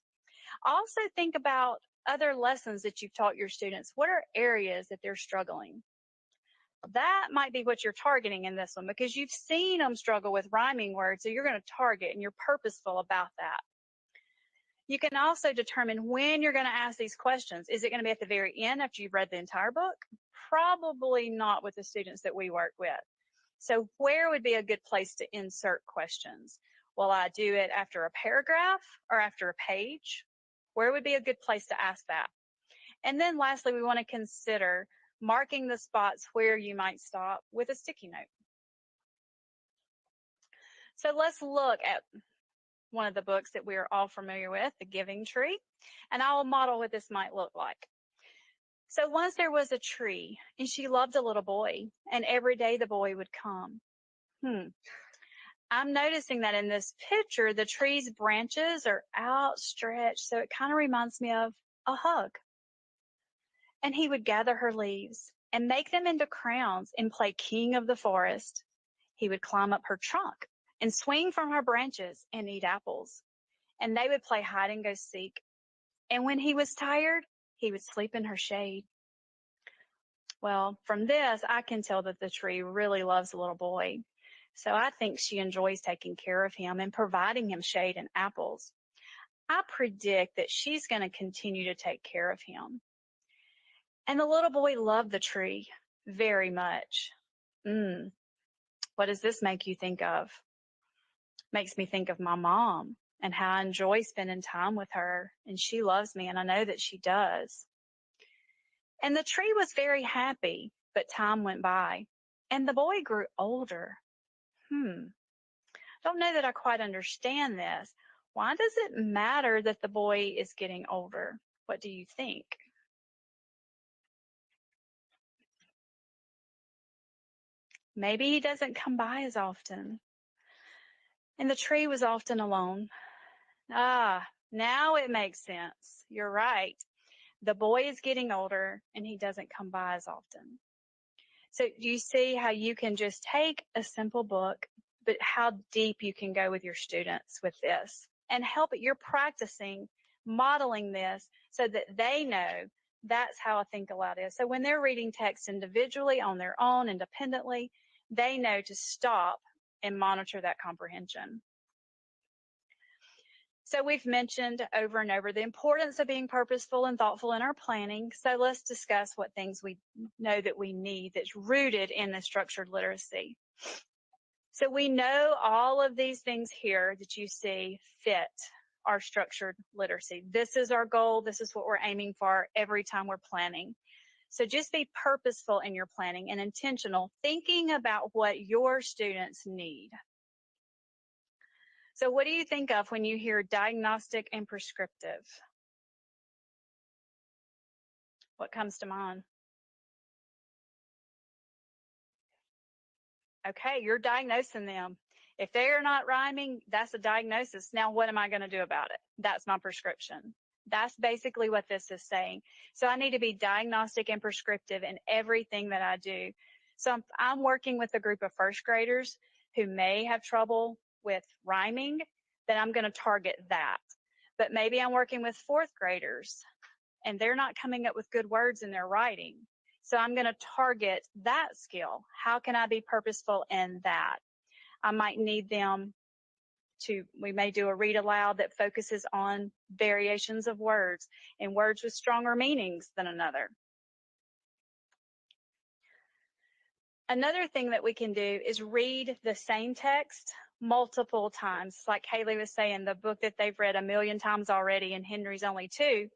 Also think about other lessons that you've taught your students. What are areas that they're struggling? That might be what you're targeting in this one, because you've seen them struggle with rhyming words, so you're going to target and you're purposeful about that. You can also determine when you're going to ask these questions. Is it going to be at the very end after you've read the entire book? Probably not with the students that we work with. So where would be a good place to insert questions? Will I do it after a paragraph or after a page? Where would be a good place to ask that? And then lastly, we want to consider marking the spots where you might stop with a sticky note. So let's look at one of the books that we are all familiar with, The Giving Tree, and I will model what this might look like. So once there was a tree, and she loved a little boy, and every day the boy would come. I'm noticing that in this picture, the tree's branches are outstretched, so it kind of reminds me of a hug. And he would gather her leaves and make them into crowns and play king of the forest. He would climb up her trunk and swing from her branches and eat apples. And they would play hide and go seek. And when he was tired, he would sleep in her shade. Well, from this, I can tell that the tree really loves the little boy. So I think she enjoys taking care of him and providing him shade and apples. I predict that she's going to continue to take care of him. And the little boy loved the tree very much. What does this make you think of? Makes me think of my mom and how I enjoy spending time with her. And she loves me, and I know that she does. And the tree was very happy, but time went by, and the boy grew older. Don't know that I quite understand this. Why does it matter that the boy is getting older? What do you think? Maybe he doesn't come by as often. And the tree was often alone. Now it makes sense. You're right. The boy is getting older and he doesn't come by as often. So do you see how you can just take a simple book, but how deep you can go with your students with this and help it? You're practicing modeling this so that they know that's how a think aloud is. So when they're reading text individually on their own, independently, they know to stop and monitor that comprehension. So we've mentioned over and over the importance of being purposeful and thoughtful in our planning. So let's discuss what things we know that we need that's rooted in the structured literacy. So we know all of these things here that you see fit our structured literacy. This is our goal. This is what we're aiming for every time we're planning. So just be purposeful in your planning and intentional, thinking about what your students need. So what do you think of when you hear diagnostic and prescriptive? What comes to mind? Okay, you're diagnosing them. If they are not rhyming, that's a diagnosis. Now, what am I going to do about it? That's my prescription. That's basically what this is saying. So I need to be diagnostic and prescriptive in everything that I do. So I'm working with a group of first graders who may have trouble with rhyming, then I'm going to target that. But maybe I'm working with fourth graders and they're not coming up with good words in their writing. So I'm going to target that skill. How can I be purposeful in that? I might need them we may do a read aloud that focuses on variations of words and words with stronger meanings than another. Another thing that we can do is read the same text multiple times. Like Haley was saying, the book that they've read 1,000,000 times already, and Henry's only 2.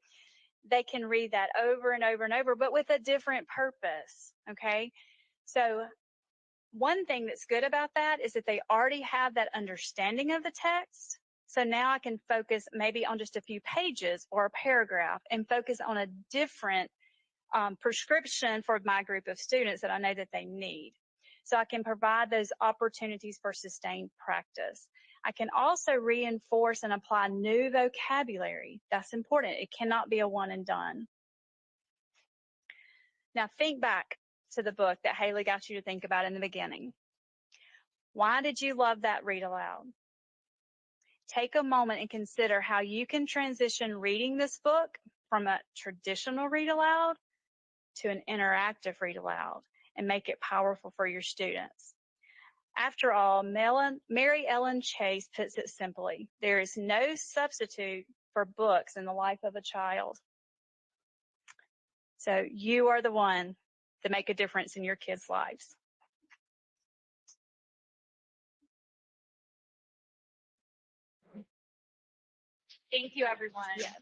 They can read that over and over and over, but with a different purpose, okay? So one thing that's good about that is that they already have that understanding of the text. So now I can focus maybe on just a few pages or a paragraph and focus on a different prescription for my group of students that I know that they need. So I can provide those opportunities for sustained practice. I can also reinforce and apply new vocabulary. That's important. It cannot be a one and done. Now think back. to the book that Haley got you to think about in the beginning. Why did you love that read aloud? Take a moment and consider how you can transition reading this book from a traditional read aloud to an interactive read aloud and make it powerful for your students. After all, Mary Ellen Chase puts it simply, there is no substitute for books in the life of a child. So you are the one to make a difference in your kids' lives. Thank you, everyone. Yes.